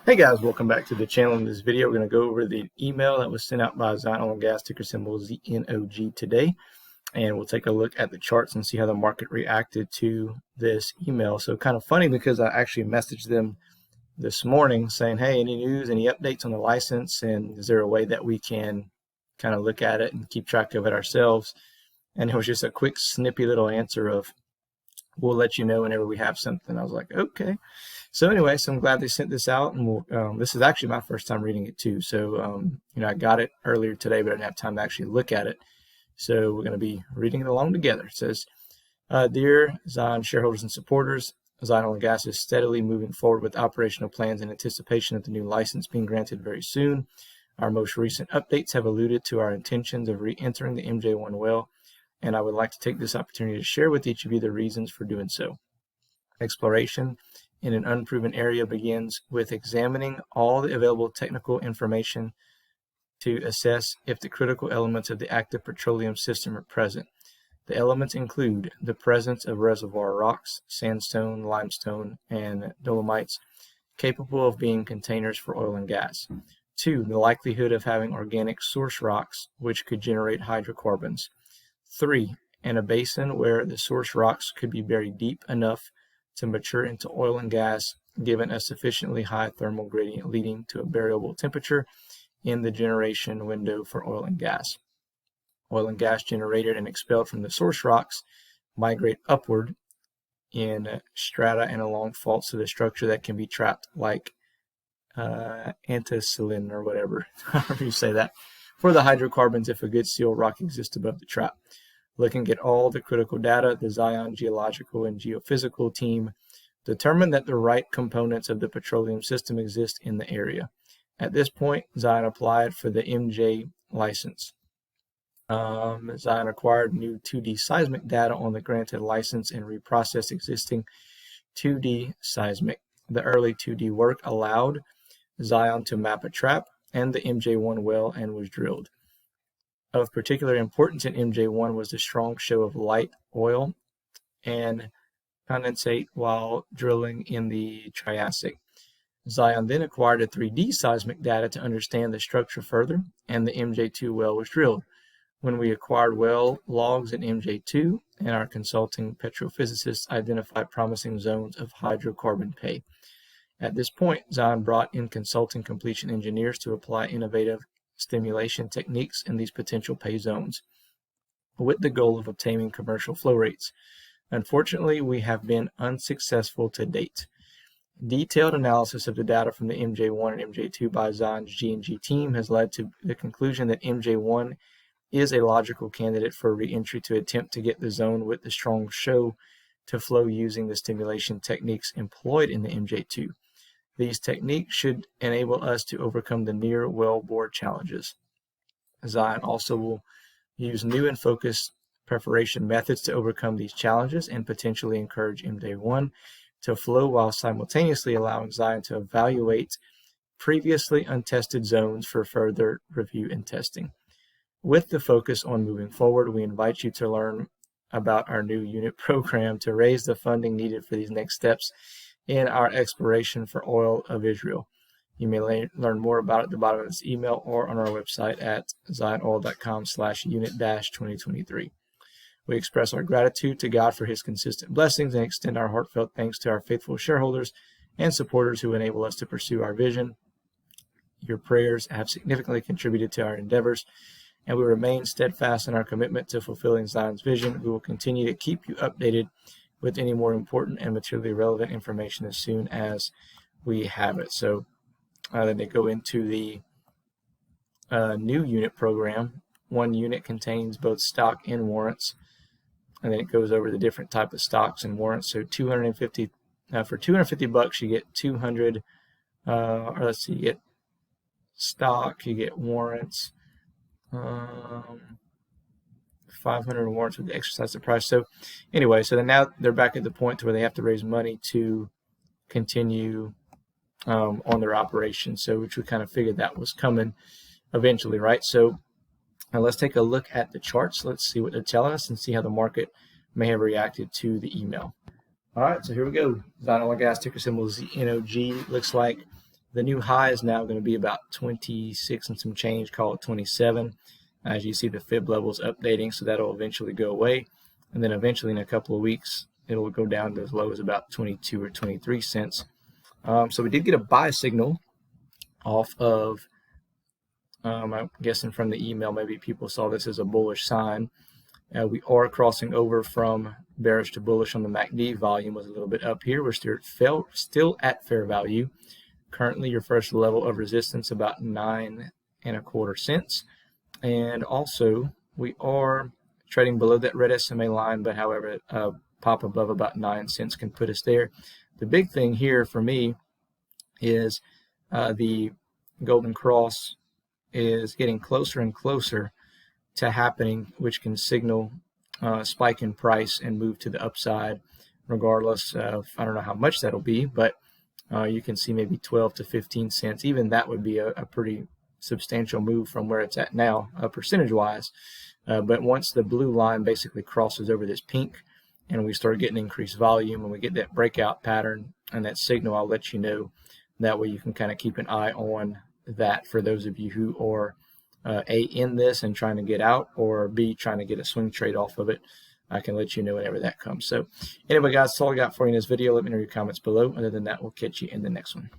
Hey guys, welcome back to the channel. In this video, we're going to go over the email that was sent out by ZNOG, ticker symbol ZNOG today, and we'll take a look at the charts and see how the market reacted to this email. So kind of funny because I actually messaged them this morning saying, hey, any news, any updates on the license, and is there a way that we can kind of look at it and keep track of it ourselves? And it was just a quick snippy little answer of, we'll let you know whenever we have something. I was like, okay. So anyway, so I'm glad they sent this out, and this is actually my first time reading it too. So I got it earlier today, but I didn't have time to actually look at it. So we're going to be reading it along together. It says, "Dear Zion shareholders and supporters, Zion Oil and Gas is steadily moving forward with operational plans in anticipation of the new license being granted very soon. Our most recent updates have alluded to our intentions of re-entering the MJ1 well, and I would like to take this opportunity to share with each of you the reasons for doing so. Exploration in an unproven area begins with examining all the available technical information to assess if the critical elements of the active petroleum system are present. The elements include the presence of reservoir rocks, sandstone, limestone, and dolomites capable of being containers for oil and gas. 2, the likelihood of having organic source rocks which could generate hydrocarbons. 3, in a basin where the source rocks could be buried deep enough to mature into oil and gas, given a sufficiently high thermal gradient leading to a variable temperature in the generation window for oil and gas. Oil and gas generated and expelled from the source rocks migrate upward in strata and along faults to the structure that can be trapped, like antecedent or whatever, however you say that, for the hydrocarbons if a good sealed rock exists above the trap. Looking at all the critical data, the Zion geological and geophysical team determined that the right components of the petroleum system exist in the area. At this point, Zion applied for the MJ license. Zion acquired new 2D seismic data on the granted license and reprocessed existing 2D seismic. The early 2D work allowed Zion to map a trap and the MJ1 well and was drilled. Of particular importance in MJ1 was the strong show of light oil and condensate while drilling in the Triassic. Zion then acquired a 3D seismic data to understand the structure further, and the MJ2 well was drilled. When we acquired well logs in MJ2, and our consulting petrophysicists identified promising zones of hydrocarbon pay. At this point, Zion brought in consulting completion engineers to apply innovative stimulation techniques in these potential pay zones, with the goal of obtaining commercial flow rates. Unfortunately, we have been unsuccessful to date. Detailed analysis of the data from the MJ1 and MJ2 by Zion's G&G team has led to the conclusion that MJ1 is a logical candidate for re-entry to attempt to get the zone with the strong show to flow using the stimulation techniques employed in the MJ2. These techniques should enable us to overcome the near wellbore challenges. Zion also will use new and focused perforation methods to overcome these challenges and potentially encourage MJ1 to flow while simultaneously allowing Zion to evaluate previously untested zones for further review and testing. With the focus on moving forward, we invite you to learn about our new unit program to raise the funding needed for these next steps in our exploration for oil of Israel. You may learn more about it at the bottom of this email or on our website at zionoil.com/unit-2023. We express our gratitude to God for his consistent blessings and extend our heartfelt thanks to our faithful shareholders and supporters who enable us to pursue our vision. Your prayers have significantly contributed to our endeavors, and we remain steadfast in our commitment to fulfilling Zion's vision. We will continue to keep you updated with any more important and materially relevant information as soon as we have it. So then they go into the new unit program. One unit contains both stock and warrants, and then it goes over the different type of stocks and warrants. So 250 for $250 you get 200 or let's see, you get stock, you get warrants, 500 warrants with the exercise the price. So anyway, so then now they're back at the point to where they have to raise money to continue on their operation. So which we kind of figured that was coming eventually, right? So now let's take a look at the charts. Let's see what they're telling us and see how the market may have reacted to the email. All right, so here we go. Zion Oil and Gas, ticker symbol ZNOG. Looks like The new high is now going to be about 26 and some change, call it 27. As you see, the fib levels updating, so that'll eventually go away. And then eventually in a couple of weeks, it'll go down to as low as about 22 or 23 cents. So we did get a buy signal off of, I'm guessing from the email, maybe people saw this as a bullish sign. We are crossing over from bearish to bullish on the MACD. Volume was a little bit up here. We're still at fair value. Currently, your first level of resistance about 9.25 cents. And also, we are trading below that red SMA line, but however, pop above about 9 cents can put us there. The big thing here for me is the golden cross is getting closer and closer to happening, which can signal a spike in price and move to the upside, regardless of, I don't know how much that'll be, but you can see maybe 12 to 15 cents. Even that would be a pretty substantial move from where it's at now, percentage-wise. But once the blue line basically crosses over this pink and we start getting increased volume and we get that breakout pattern and that signal, I'll let you know. That way you can kind of keep an eye on that for those of you who are A, in this and trying to get out, or B, trying to get a swing trade off of it. I can let you know whenever that comes. So anyway, guys, that's all I got for you in this video. Let me know your comments below. Other than that, we'll catch you in the next one.